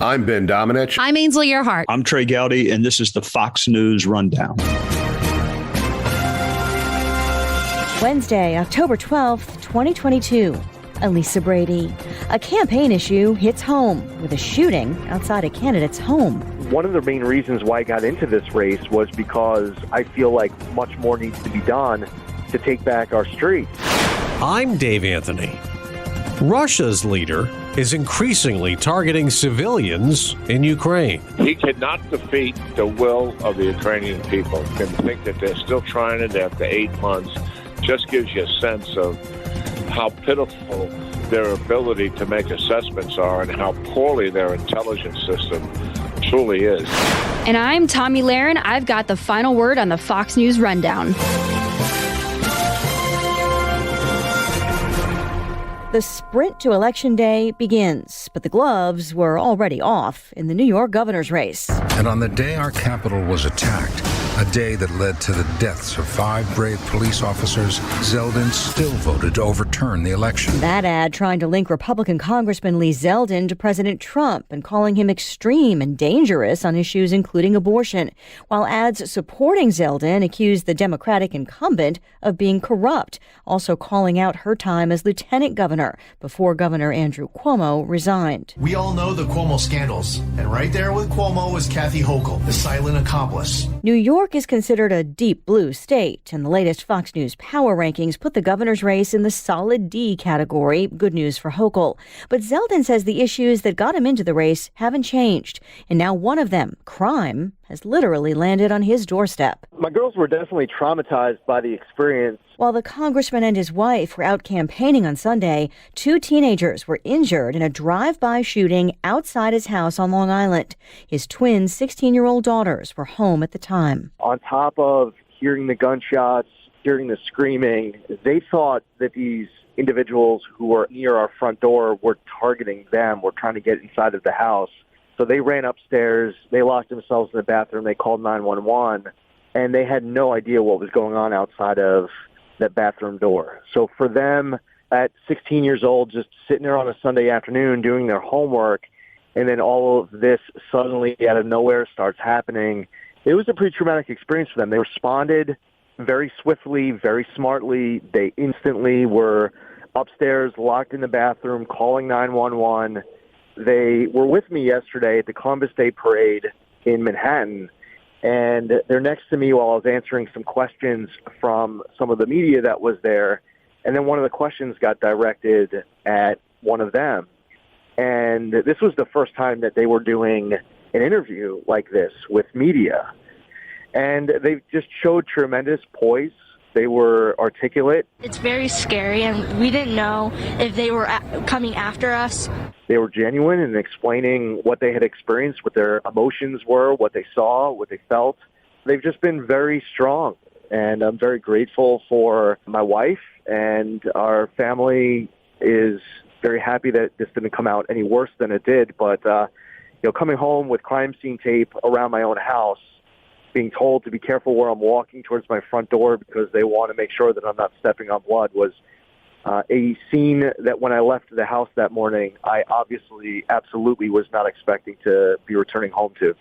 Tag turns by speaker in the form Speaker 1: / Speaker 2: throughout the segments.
Speaker 1: I'm Ben Domenech.
Speaker 2: I'm Ainsley Earhart.
Speaker 3: I'm Trey Gowdy, and this is the Fox News Rundown.
Speaker 4: Wednesday, October 12th, 2022. Elisa Brady. A campaign issue hits home with a shooting outside a candidate's home.
Speaker 5: One of the main reasons why I got into this race was because I feel like much more needs to be done to take back our streets.
Speaker 6: I'm Dave Anthony. Russia's leader is increasingly targeting civilians in Ukraine.
Speaker 7: He cannot defeat the will of the Ukrainian people. And think that they're still trying it after 8 months just gives you a sense of how pitiful their ability to make assessments are and how poorly their intelligence system truly is.
Speaker 2: And I'm Tommy Lahren. I've got the final word on the Fox News Rundown.
Speaker 4: The sprint to Election Day begins, but the gloves were already off in the New York governor's race.
Speaker 8: And on the day our capital was attacked, a day that led to the deaths of 5 brave police officers, Zeldin still voted to overturn the election.
Speaker 4: That ad trying to link Republican Congressman Lee Zeldin to President Trump and calling him extreme and dangerous on issues including abortion, while ads supporting Zeldin accused the Democratic incumbent of being corrupt, also calling out her time as lieutenant governor before Governor Andrew Cuomo resigned.
Speaker 9: We all know the Cuomo scandals, and right there with Cuomo was Kathy Hochul, the silent accomplice.
Speaker 4: New York is considered a deep blue state, and the latest Fox News power rankings put the governor's race in the solid D category. Good news for Hochul. But Zeldin says the issues that got him into the race haven't changed, and now one of them, crime, has literally landed on his doorstep.
Speaker 5: My girls were definitely traumatized by the experience.
Speaker 4: While the congressman and his wife were out campaigning on Sunday, 2 teenagers were injured in a drive-by shooting outside his house on Long Island. His twin 16-year-old daughters were home at the time.
Speaker 5: On top of hearing the gunshots, hearing the screaming, they thought that these individuals who were near our front door were targeting them, were trying to get inside of the house. So they ran upstairs, they locked themselves in the bathroom, they called 911, and they had no idea what was going on outside of that bathroom door. So for them, at 16 years old, just sitting there on a Sunday afternoon doing their homework, and then all of this suddenly out of nowhere starts happening, it was a pretty traumatic experience for them. They responded very swiftly, very smartly. They instantly were upstairs, locked in the bathroom, calling 911. They were with me yesterday at the Columbus Day Parade in Manhattan, and they're next to me while I was answering some questions from some of the media that was there, and then one of the questions got directed at one of them. And this was the first time that they were doing an interview like this with media. And they just showed tremendous poise. They were articulate.
Speaker 10: It's very scary, and we didn't know if they were coming after us.
Speaker 5: They were genuine in explaining what they had experienced, what their emotions were, what they saw, what they felt. They've just been very strong, and I'm very grateful for my wife, and our family is very happy that this didn't come out any worse than it did. But, coming home with crime scene tape around my own house, being told to be careful where I'm walking towards my front door because they want to make sure that I'm not stepping on blood was a scene that when I left the house that morning, I absolutely was not expecting to be returning home to.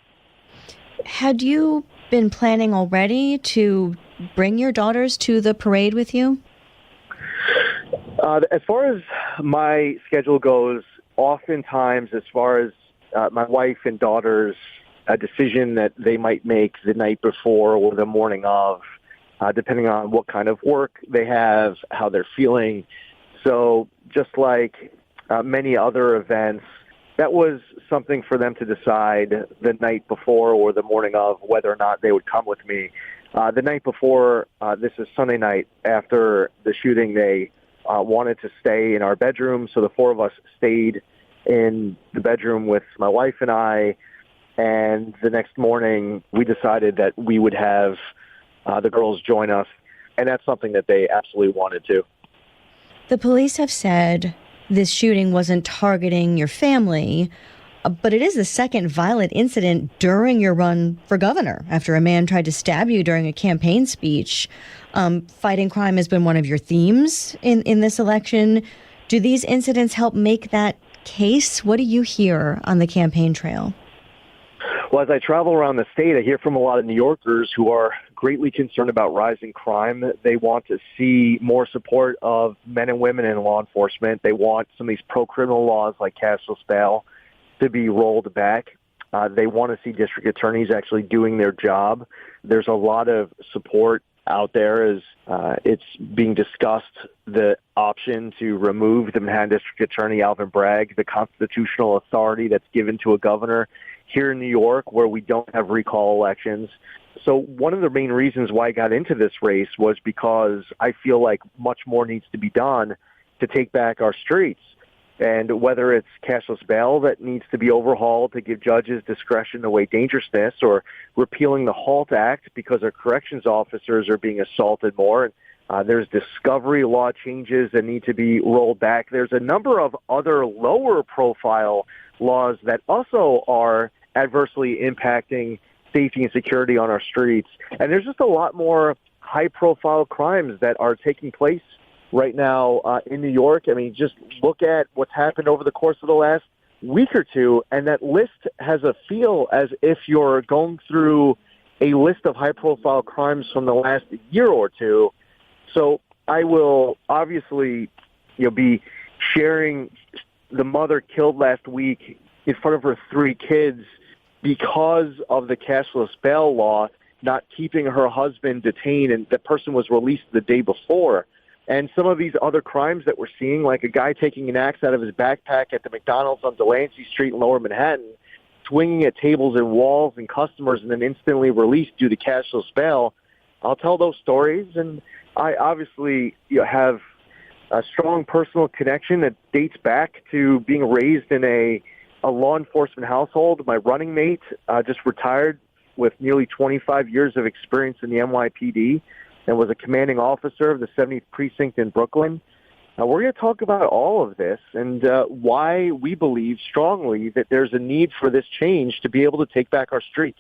Speaker 4: Had you been planning already to bring your daughters to the parade with you?
Speaker 5: As far as my schedule goes, oftentimes as far as my wife and daughters, a decision that they might make the night before or the morning of, depending on what kind of work they have, how they're feeling. So just like many other events, that was something for them to decide the night before or the morning of whether or not they would come with me. The night before, this is Sunday night, after the shooting, they wanted to stay in our bedroom. So the 4 of us stayed in the bedroom with my wife and I. And the next morning, we decided that we would have the girls join us. And that's something that they absolutely wanted to.
Speaker 4: The police have said this shooting wasn't targeting your family, but it is the second violent incident during your run for governor after a man tried to stab you during a campaign speech. Fighting crime has been one of your themes in this election. Do these incidents help make that case? What do you hear on the campaign trail?
Speaker 5: Well, as I travel around the state, I hear from a lot of New Yorkers who are greatly concerned about rising crime. They want to see more support of men and women in law enforcement. They want some of these pro-criminal laws like cashless bail to be rolled back. They want to see district attorneys actually doing their job. There's a lot of support out there as it's being discussed, the option to remove the Manhattan District Attorney, Alvin Bragg, the constitutional authority that's given to a governor here in New York where we don't have recall elections. So one of the main reasons why I got into this race was because I feel like much more needs to be done to take back our streets. And whether it's cashless bail that needs to be overhauled to give judges discretion to weigh dangerousness, or repealing the HALT Act because our corrections officers are being assaulted more. There's discovery law changes that need to be rolled back. There's a number of other lower profile laws that also are adversely impacting safety and security on our streets. And there's just a lot more high profile crimes that are taking place right now in New York. I mean, just look at what's happened over the course of the last week or two, and that list has a feel as if you're going through a list of high-profile crimes from the last year or two. So I will obviously, be sharing the mother killed last week in front of her 3 kids because of the cashless bail law not keeping her husband detained, and the person was released the day before. And some of these other crimes that we're seeing, like a guy taking an axe out of his backpack at the McDonald's on Delancey Street in Lower Manhattan, swinging at tables and walls and customers, and then instantly released due to cashless bail. I'll tell those stories, and I obviously have a strong personal connection that dates back to being raised in a law enforcement household. My running mate just retired with nearly 25 years of experience in the NYPD. And was a commanding officer of the 70th Precinct in Brooklyn. We're going to talk about all of this and why we believe strongly that there's a need for this change to be able to take back our streets.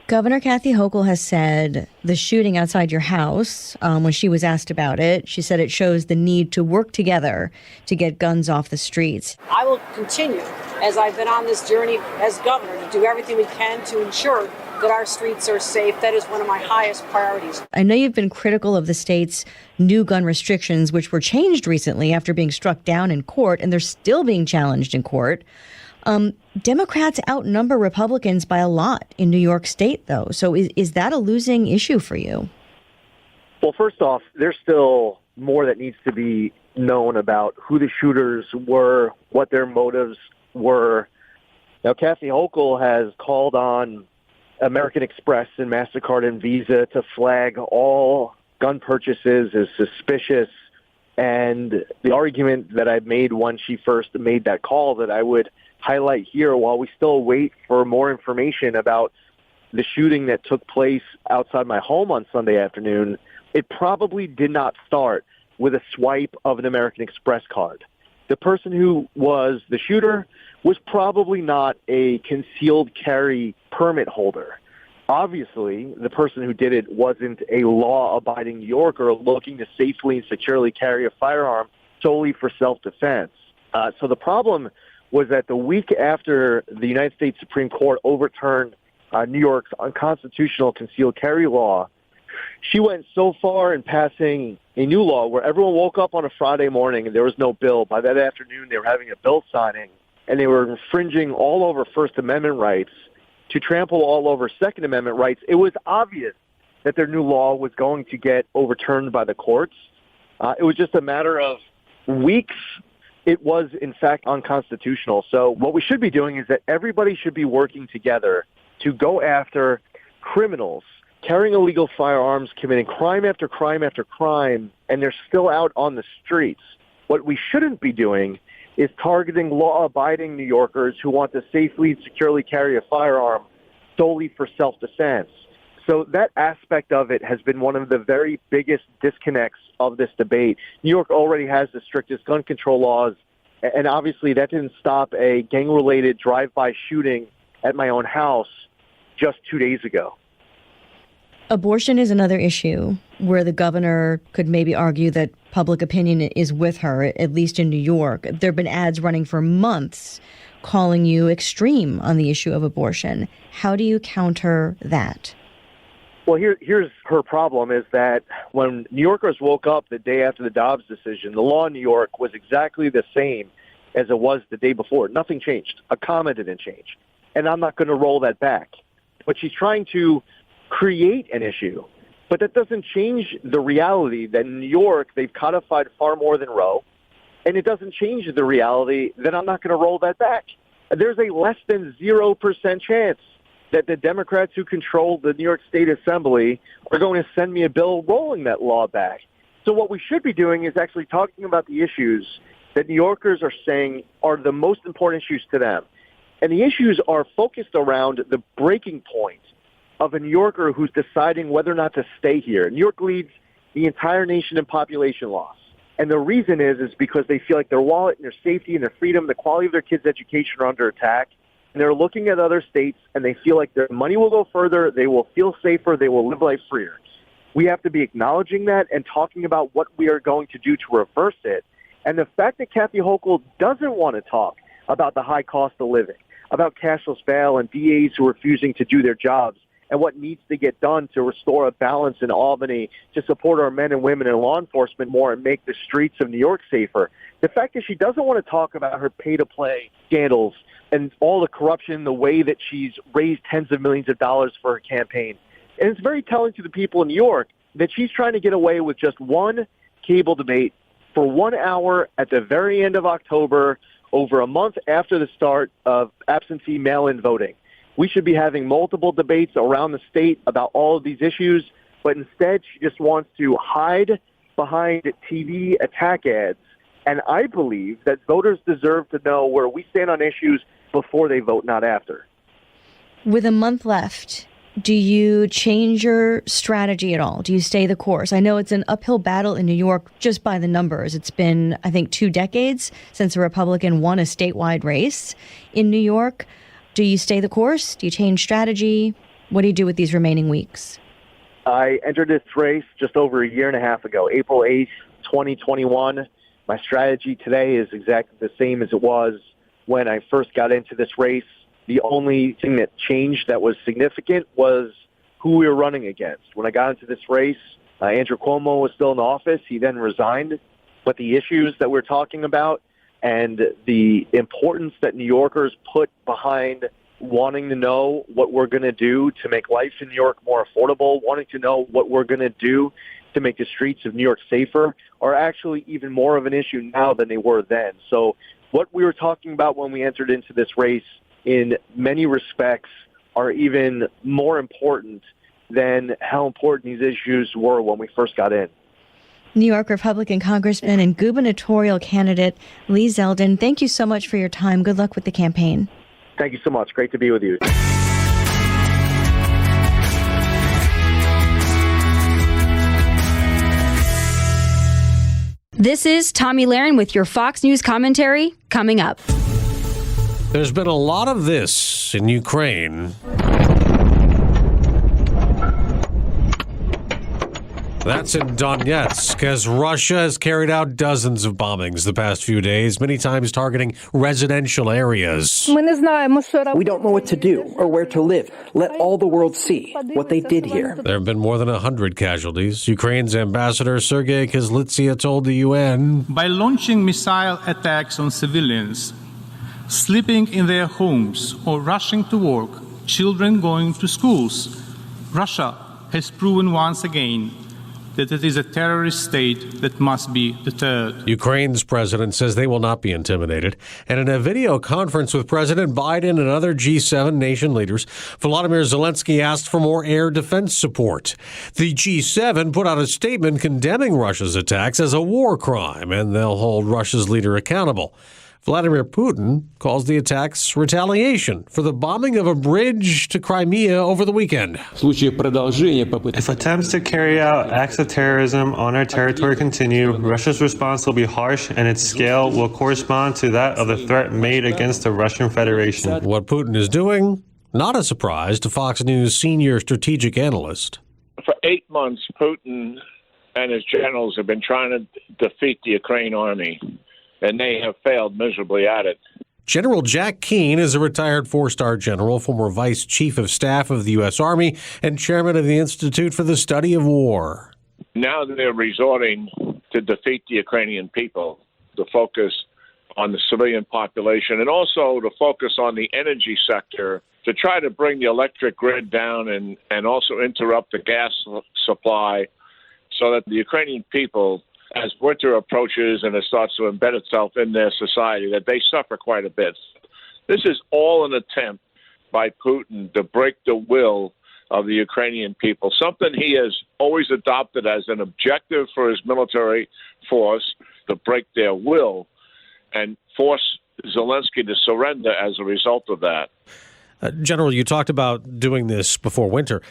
Speaker 4: Governor Kathy Hochul has said the shooting outside your house, when she was asked about it, she said it shows the need to work together to get guns off the streets.
Speaker 1: I will continue, as I've been on this journey as governor, to do everything we can to ensure that our streets are safe. That is one of my highest priorities.
Speaker 4: I know you've been critical of the state's new gun restrictions, which were changed recently after being struck down in court, and they're still being challenged in court. Democrats outnumber Republicans by a lot in New York State, though. So is that a losing issue for you?
Speaker 5: Well, first off, there's still more that needs to be known about who the shooters were, what their motives were. Now, Kathy Hochul has called on American Express and MasterCard and Visa to flag all gun purchases as suspicious. And the argument that I made when she first made that call that I would highlight here while we still wait for more information about the shooting that took place outside my home on Sunday afternoon, it probably did not start with a swipe of an American Express card. The person who was the shooter was probably not a concealed carry permit holder. Obviously, the person who did it wasn't a law-abiding New Yorker looking to safely and securely carry a firearm solely for self-defense. So the problem was that the week after the United States Supreme Court overturned New York's unconstitutional concealed carry law, she went so far in passing a new law where everyone woke up on a Friday morning and there was no bill. By that afternoon, they were having a bill signing, and they were infringing all over First Amendment rights to trample all over Second Amendment rights. It was obvious that their new law was going to get overturned by the courts. It was just a matter of weeks. It was, in fact, unconstitutional. So what we should be doing is that everybody should be working together to go after criminals carrying illegal firearms, committing crime after crime after crime, and they're still out on the streets. What we shouldn't be doing is targeting law-abiding New Yorkers who want to safely and securely carry a firearm solely for self-defense. So that aspect of it has been one of the very biggest disconnects of this debate. New York already has the strictest gun control laws, and obviously that didn't stop a gang-related drive-by shooting at my own house just 2 days ago.
Speaker 4: Abortion is another issue where the governor could maybe argue that public opinion is with her, at least in New York. There have been ads running for months calling you extreme on the issue of abortion. How do you counter that?
Speaker 5: Well, here's her problem is that when New Yorkers woke up the day after the Dobbs decision, the law in New York was exactly the same as it was the day before. Nothing changed. A comma didn't change. And I'm not going to roll that back. But she's trying to create an issue. But that doesn't change the reality that in New York, they've codified far more than Roe. And it doesn't change the reality that I'm not going to roll that back. There's a less than 0% chance that the Democrats who control the New York State Assembly are going to send me a bill rolling that law back. So what we should be doing is actually talking about the issues that New Yorkers are saying are the most important issues to them. And the issues are focused around the breaking point of a New Yorker who's deciding whether or not to stay here. New York leads the entire nation in population loss. And the reason is because they feel like their wallet and their safety and their freedom, the quality of their kids' education are under attack. And they're looking at other states and they feel like their money will go further, they will feel safer, they will live life freer. We have to be acknowledging that and talking about what we are going to do to reverse it. And the fact that Kathy Hochul doesn't want to talk about the high cost of living, about cashless bail and DAs who are refusing to do their jobs, and what needs to get done to restore a balance in Albany to support our men and women in law enforcement more and make the streets of New York safer. The fact that she doesn't want to talk about her pay-to-play scandals and all the corruption, the way that she's raised tens of millions of dollars for her campaign. And it's very telling to the people in New York that she's trying to get away with just one cable debate for 1 hour at the very end of October, over a month after the start of absentee mail-in voting. We should be having multiple debates around the state about all of these issues, but instead she just wants to hide behind TV attack ads. And I believe that voters deserve to know where we stand on issues before they vote, not after.
Speaker 4: With a month left, do you change your strategy at all? Do you stay the course? I know it's an uphill battle in New York just by the numbers. It's been, I think, 2 decades since a Republican won a statewide race in New York. Do you stay the course? Do you change strategy? What do you do with these remaining weeks?
Speaker 5: I entered this race just over a year and a half ago, April 8th, 2021. My strategy today is exactly the same as it was when I first got into this race. The only thing that changed that was significant was who we were running against. When I got into this race, Andrew Cuomo was still in office. He then resigned. But the issues that we're talking about and the importance that New Yorkers put behind wanting to know what we're going to do to make life in New York more affordable, wanting to know what we're going to do to make the streets of New York safer are actually even more of an issue now than they were then. So what we were talking about when we entered into this race in many respects are even more important than how important these issues were when we first got in.
Speaker 4: New York Republican Congressman and gubernatorial candidate Lee Zeldin, thank you so much for your time. Good luck with the campaign.
Speaker 5: Thank you so much. Great to be with you.
Speaker 2: This is Tommy Lahren with your Fox News commentary coming up.
Speaker 6: There's been a lot of this in Ukraine. That's in Donetsk, as Russia has carried out dozens of bombings the past few days, many times targeting residential areas.
Speaker 11: We don't know what to do or where to live. Let all the world see what they did here.
Speaker 6: There have been more than 100 casualties. Ukraine's ambassador Sergei Kyslytsya told the UN,
Speaker 12: by launching missile attacks on civilians, sleeping in their homes or rushing to work, children going to schools, Russia has proven once again that it is a terrorist state that must be deterred.
Speaker 6: Ukraine's president says they will not be intimidated. And in a video conference with President Biden and other G7 nation leaders, Volodymyr Zelensky asked for more air defense support. The G7 put out a statement condemning Russia's attacks as a war crime, and they'll hold Russia's leader accountable. Vladimir Putin calls the attacks retaliation for the bombing of a bridge to Crimea over the weekend.
Speaker 13: If attempts to carry out acts of terrorism on our territory continue, Russia's response will be harsh and its scale will correspond to that of the threat made against the Russian Federation.
Speaker 6: What Putin is doing, not a surprise to Fox News senior strategic analyst.
Speaker 7: 8 months, Putin and his generals have been trying to defeat the Ukraine army, and they have failed miserably at it.
Speaker 6: General Jack Keane is a retired four-star general, former vice chief of staff of the U.S. Army, and chairman of the Institute for the Study of War.
Speaker 7: Now they're resorting to defeat the Ukrainian people, to focus on the civilian population, and also to focus on the energy sector to try to bring the electric grid down and also interrupt the gas supply so that the Ukrainian people, as winter approaches and it starts to embed itself in their society, that they suffer quite a bit. This is all an attempt by Putin to break the will of the Ukrainian people, something he has always adopted as an objective for his military force, to break their will and force Zelensky to surrender as a result of that.
Speaker 6: General, you talked about doing this before winter.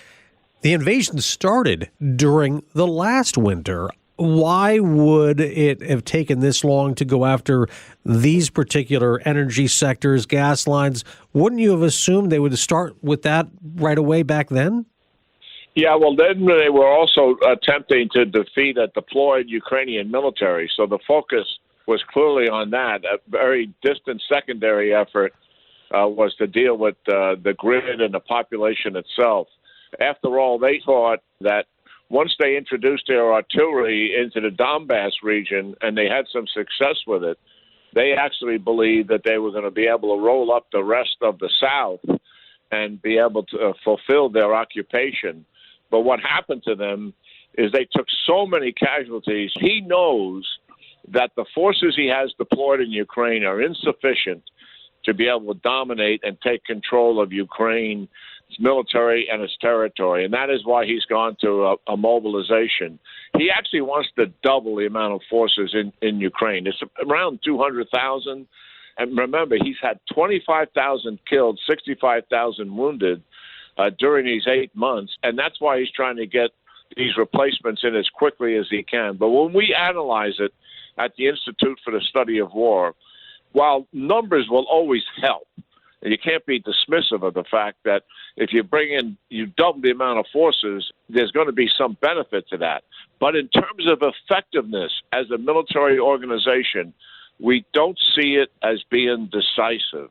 Speaker 6: The invasion started during the last winter. Why would it have taken this long to go after these particular energy sectors, gas lines? Wouldn't you have assumed they would start with that right away back then?
Speaker 7: Yeah, well, then they were also attempting to defeat a deployed Ukrainian military. So the focus was clearly on that. A very distant secondary effort was to deal with the grid and the population itself. After all, they thought that once they introduced their artillery into the Donbass region and they had some success with it, they actually believed that they were going to be able to roll up the rest of the South and be able to fulfill their occupation. But what happened to them is they took so many casualties. He knows that the forces he has deployed in Ukraine are insufficient to be able to dominate and take control of Ukraine, its military and its territory. And that is why he's gone to a mobilization. He actually wants to double the amount of forces in Ukraine. It's around 200,000. And remember, he's had 25,000 killed, 65,000 wounded during these 8 months. And that's why he's trying to get these replacements in as quickly as he can. But when we analyze it at the Institute for the Study of War, while numbers will always help, and you can't be dismissive of the fact that if you double the amount of forces, there's going to be some benefit to that. But in terms of effectiveness as a military organization, we don't see it as being decisive.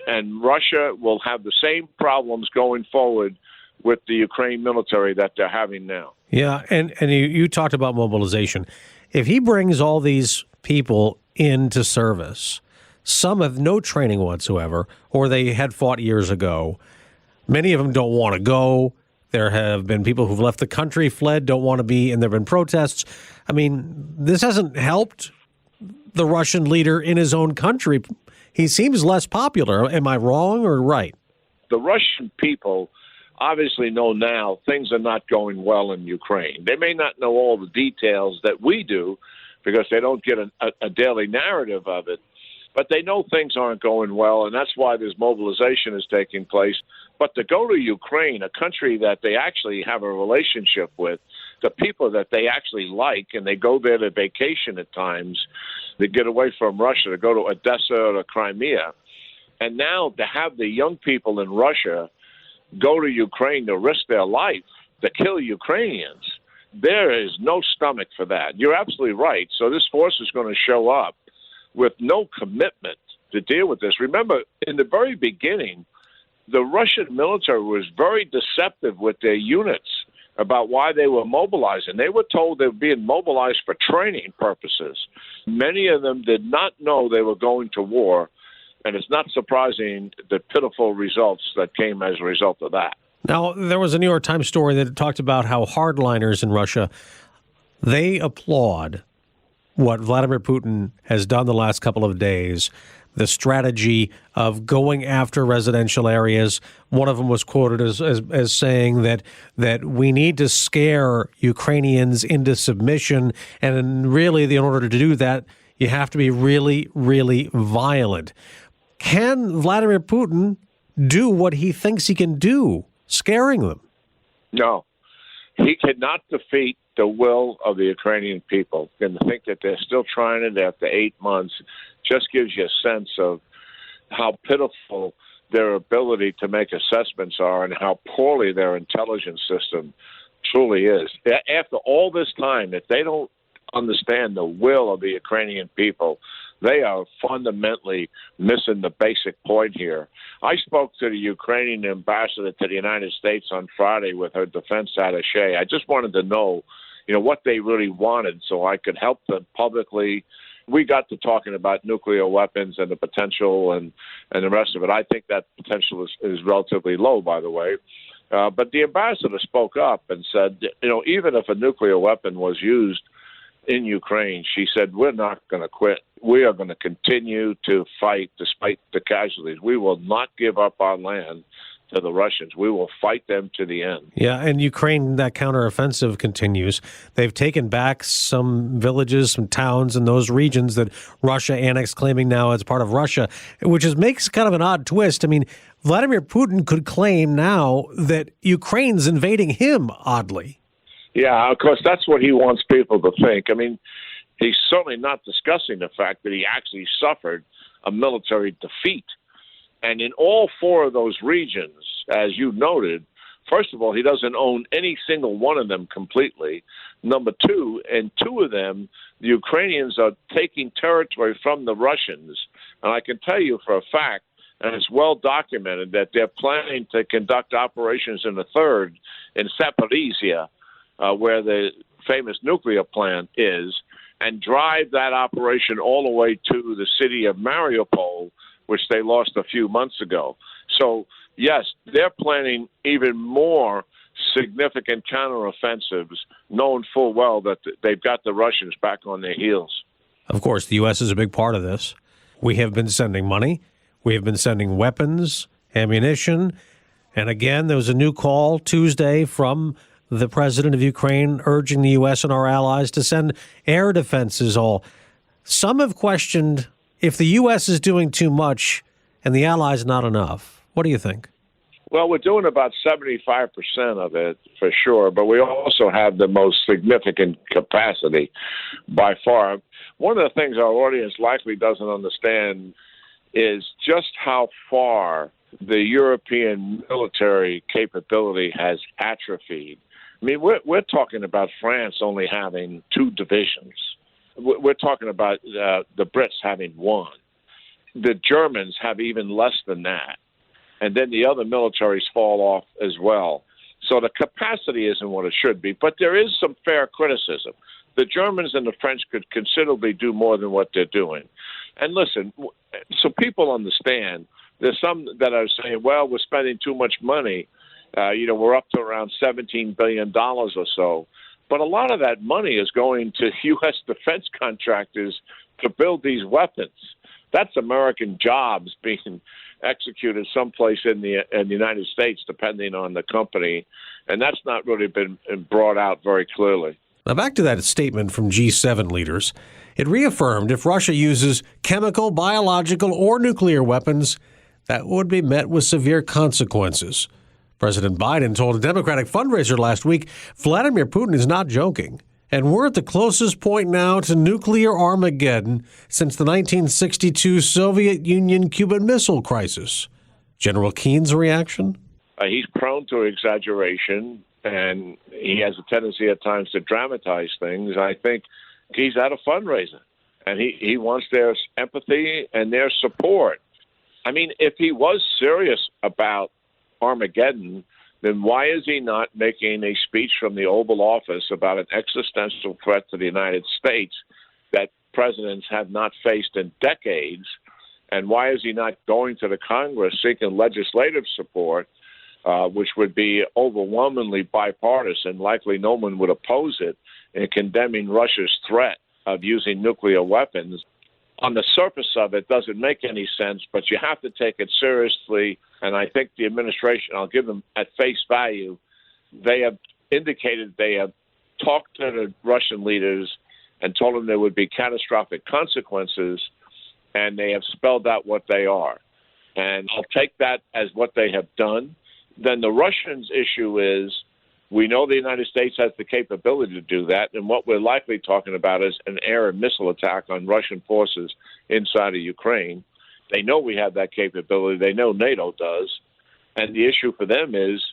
Speaker 7: And Russia will have the same problems going forward with the Ukraine military that they're having now.
Speaker 6: Yeah, and you talked about mobilization. If he brings all these people into service, some have no training whatsoever, or they had fought years ago. Many of them don't want to go. There have been people who've left the country, fled, don't want to be, and there have been protests. I mean, this hasn't helped the Russian leader in his own country. He seems less popular. Am I wrong or right?
Speaker 7: The Russian people obviously know now things are not going well in Ukraine. They may not know all the details that we do because they don't get a daily narrative of it. But they know things aren't going well, and that's why this mobilization is taking place. But to go to Ukraine, a country that they actually have a relationship with, the people that they actually like, and they go there to vacation at times, to get away from Russia, to go to Odessa or to Crimea. And now to have the young people in Russia go to Ukraine to risk their life, to kill Ukrainians, there is no stomach for that. You're absolutely right. So this force is going to show up with no commitment to deal with this. Remember, in the very beginning, the Russian military was very deceptive with their units about why they were mobilizing. They were told they were being mobilized for training purposes. Many of them did not know they were going to war, and it's not surprising the pitiful results that came as a result of that.
Speaker 6: Now, there was a New York Times story that talked about how hardliners in Russia, they applaud what Vladimir Putin has done the last couple of days, the strategy of going after residential areas. One of them was quoted as saying that we need to scare Ukrainians into submission, and really, in order to do that, you have to be really, really violent. Can Vladimir Putin do what he thinks he can do, scaring them?
Speaker 7: No. He cannot defeat the will of the Ukrainian people. And to think that they're still trying it after 8 months just gives you a sense of how pitiful their ability to make assessments are and how poorly their intelligence system Truly is. After all this time, if they don't understand the will of the Ukrainian people, they are fundamentally missing the basic point here. I spoke to the Ukrainian ambassador to the United States on Friday with her defense attaché. I just wanted to know, what they really wanted so I could help them publicly. We got to talking about nuclear weapons and the potential and the rest of it. I think that potential is relatively low, by the way. But the ambassador spoke up and said, even if a nuclear weapon was used in Ukraine, she said, we're not going to quit. We are going to continue to fight despite the casualties. We will not give up our land to the Russians. We will fight them to the end.
Speaker 6: Yeah, and Ukraine, that counteroffensive continues. They've taken back some villages, some towns in those regions that Russia annexed, claiming now as part of Russia, which makes kind of an odd twist. I mean, Vladimir Putin could claim now that Ukraine's invading him, oddly.
Speaker 7: Yeah, of course, that's what he wants people to think. I mean, he's certainly not discussing the fact that he actually suffered a military defeat. And in all four of those regions, as you noted, first of all, he doesn't own any single one of them completely. Number two, in two of them, the Ukrainians are taking territory from the Russians. And I can tell you for a fact, and it's well documented, that they're planning to conduct operations in the third in Zaporizhia, where the famous nuclear plant is, and drive that operation all the way to the city of Mariupol, which they lost a few months ago. So, yes, they're planning even more significant counteroffensives, knowing full well that they've got the Russians back on their heels.
Speaker 6: Of course, the U.S. is a big part of this. We have been sending money. We have been sending weapons, ammunition. And again, there was a new call Tuesday from the president of Ukraine urging the U.S. and our allies to send air defenses. Some have questioned if the U.S. is doing too much and the allies not enough. What do you think?
Speaker 7: Well, we're doing about 75% of it for sure, but we also have the most significant capacity by far. One of the things our audience likely doesn't understand is just how far the European military capability has atrophied. I mean, we're talking about France only having 2 divisions. We're talking about the Brits having 1. The Germans have even less than that. And then the other militaries fall off as well. So the capacity isn't what it should be. But there is some fair criticism. The Germans and the French could considerably do more than what they're doing. And listen, so people understand, there's some that are saying, well, we're spending too much money. We're up to around $17 billion or so. But a lot of that money is going to U.S. defense contractors to build these weapons. That's American jobs being executed someplace in the United States, depending on the company. And that's not really been brought out very clearly.
Speaker 6: Now, back to that statement from G7 leaders. It reaffirmed if Russia uses chemical, biological, or nuclear weapons, that would be met with severe consequences. President Biden told a Democratic fundraiser last week, Vladimir Putin is not joking. And we're at the closest point now to nuclear Armageddon since the 1962 Soviet Union-Cuban Missile Crisis. General Keane's reaction?
Speaker 7: He's prone to exaggeration, and he has a tendency at times to dramatize things. I think he's at a fundraiser, and he wants their empathy and their support. I mean, if he was serious about Armageddon, then why is he not making a speech from the Oval Office about an existential threat to the United States that presidents have not faced in decades? And why is he not going to the Congress seeking legislative support, which would be overwhelmingly bipartisan? Likely no one would oppose it in condemning Russia's threat of using nuclear weapons. On the surface of it, doesn't make any sense, but you have to take it seriously. And I think the administration, I'll give them at face value, they have indicated they have talked to the Russian leaders and told them there would be catastrophic consequences, and they have spelled out what they are. And I'll take that as what they have done. Then the Russians' issue is, we know the United States has the capability to do that, and what we're likely talking about is an air and missile attack on Russian forces inside of Ukraine. They know we have that capability. They know NATO does. And the issue for them is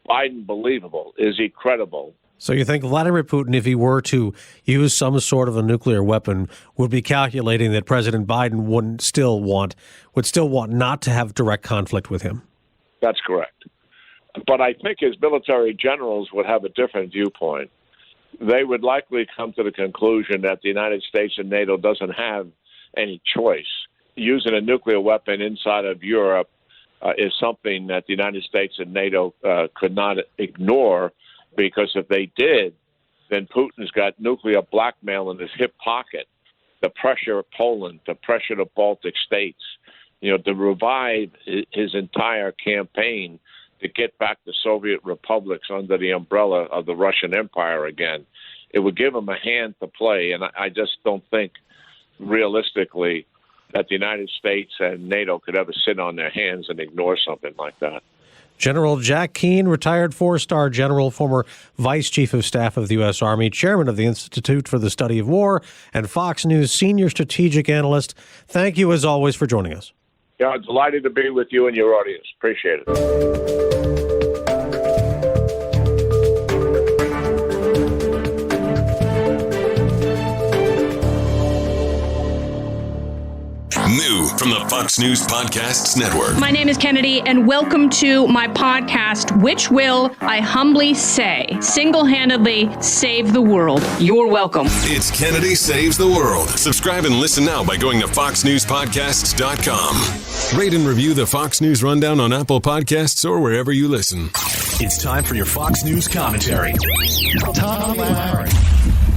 Speaker 7: Biden believable? Is he credible?
Speaker 6: So you think Vladimir Putin, if he were to use some sort of a nuclear weapon, would be calculating that President Biden would still want not to have direct conflict with him?
Speaker 7: That's correct. But I think his military generals would have a different viewpoint. They would likely come to the conclusion that the United States and NATO doesn't have any choice. Using a nuclear weapon inside of Europe is something that the United States and NATO could not ignore, because if they did, then Putin's got nuclear blackmail in his hip pocket, the pressure of Poland, the pressure of the Baltic states, to revive his entire campaign to get back the Soviet republics under the umbrella of the Russian Empire again. It would give him a hand to play, and I just don't think realistically that the United States and NATO could ever sit on their hands and ignore something like that.
Speaker 6: General Jack Keane, retired four-star general, former Vice Chief of Staff of the U.S. Army, chairman of the Institute for the Study of War, and Fox News senior strategic analyst. Thank you, as always, for joining us.
Speaker 7: Yeah, I'm delighted to be with you and your audience. Appreciate it.
Speaker 14: New from the Fox News Podcasts Network.
Speaker 15: My name is Kennedy, and welcome to my podcast, which will, I humbly say, single-handedly save the world. You're welcome.
Speaker 14: It's Kennedy Saves the World. Subscribe and listen now by going to foxnewspodcasts.com. Rate and review the Fox News Rundown on Apple Podcasts or wherever you listen.
Speaker 16: It's time for your Fox News commentary. Tom Laren.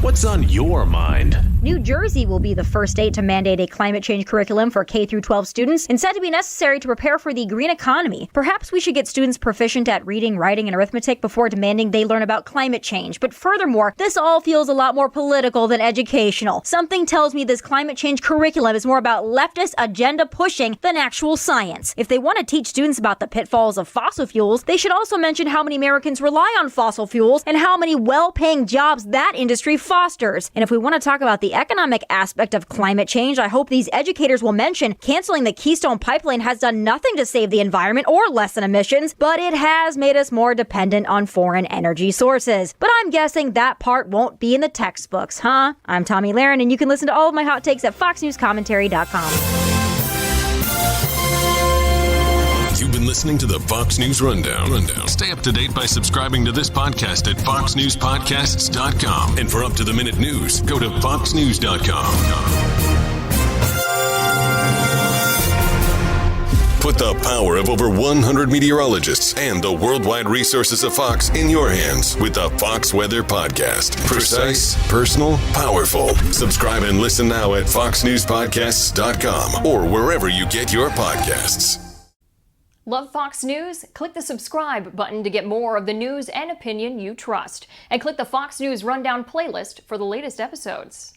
Speaker 16: What's on your mind?
Speaker 17: New Jersey will be the first state to mandate a climate change curriculum for K-12 students and said to be necessary to prepare for the green economy. Perhaps we should get students proficient at reading, writing, and arithmetic before demanding they learn about climate change. But furthermore, this all feels a lot more political than educational. Something tells me this climate change curriculum is more about leftist agenda pushing than actual science. If they want to teach students about the pitfalls of fossil fuels, they should also mention how many Americans rely on fossil fuels and how many well-paying jobs that industry fosters. And if we want to talk about the economic aspect of climate change, I hope these educators will mention canceling the Keystone Pipeline has done nothing to save the environment or lessen emissions, but it has made us more dependent on foreign energy sources. But I'm guessing that part won't be in the textbooks, huh? I'm Tommy Laren, and you can listen to all of my hot takes at foxnewscommentary.com.
Speaker 14: You've been listening to the Fox News Rundown. Stay up to date by subscribing to this podcast at foxnewspodcasts.com. And for up-to-the-minute news, go to foxnews.com. Put the power of over 100 meteorologists and the worldwide resources of Fox in your hands with the Fox Weather Podcast. Precise, personal, powerful. Subscribe and listen now at foxnewspodcasts.com or wherever you get your podcasts.
Speaker 18: Love Fox News? Click the subscribe button to get more of the news and opinion you trust. And click the Fox News Rundown playlist for the latest episodes.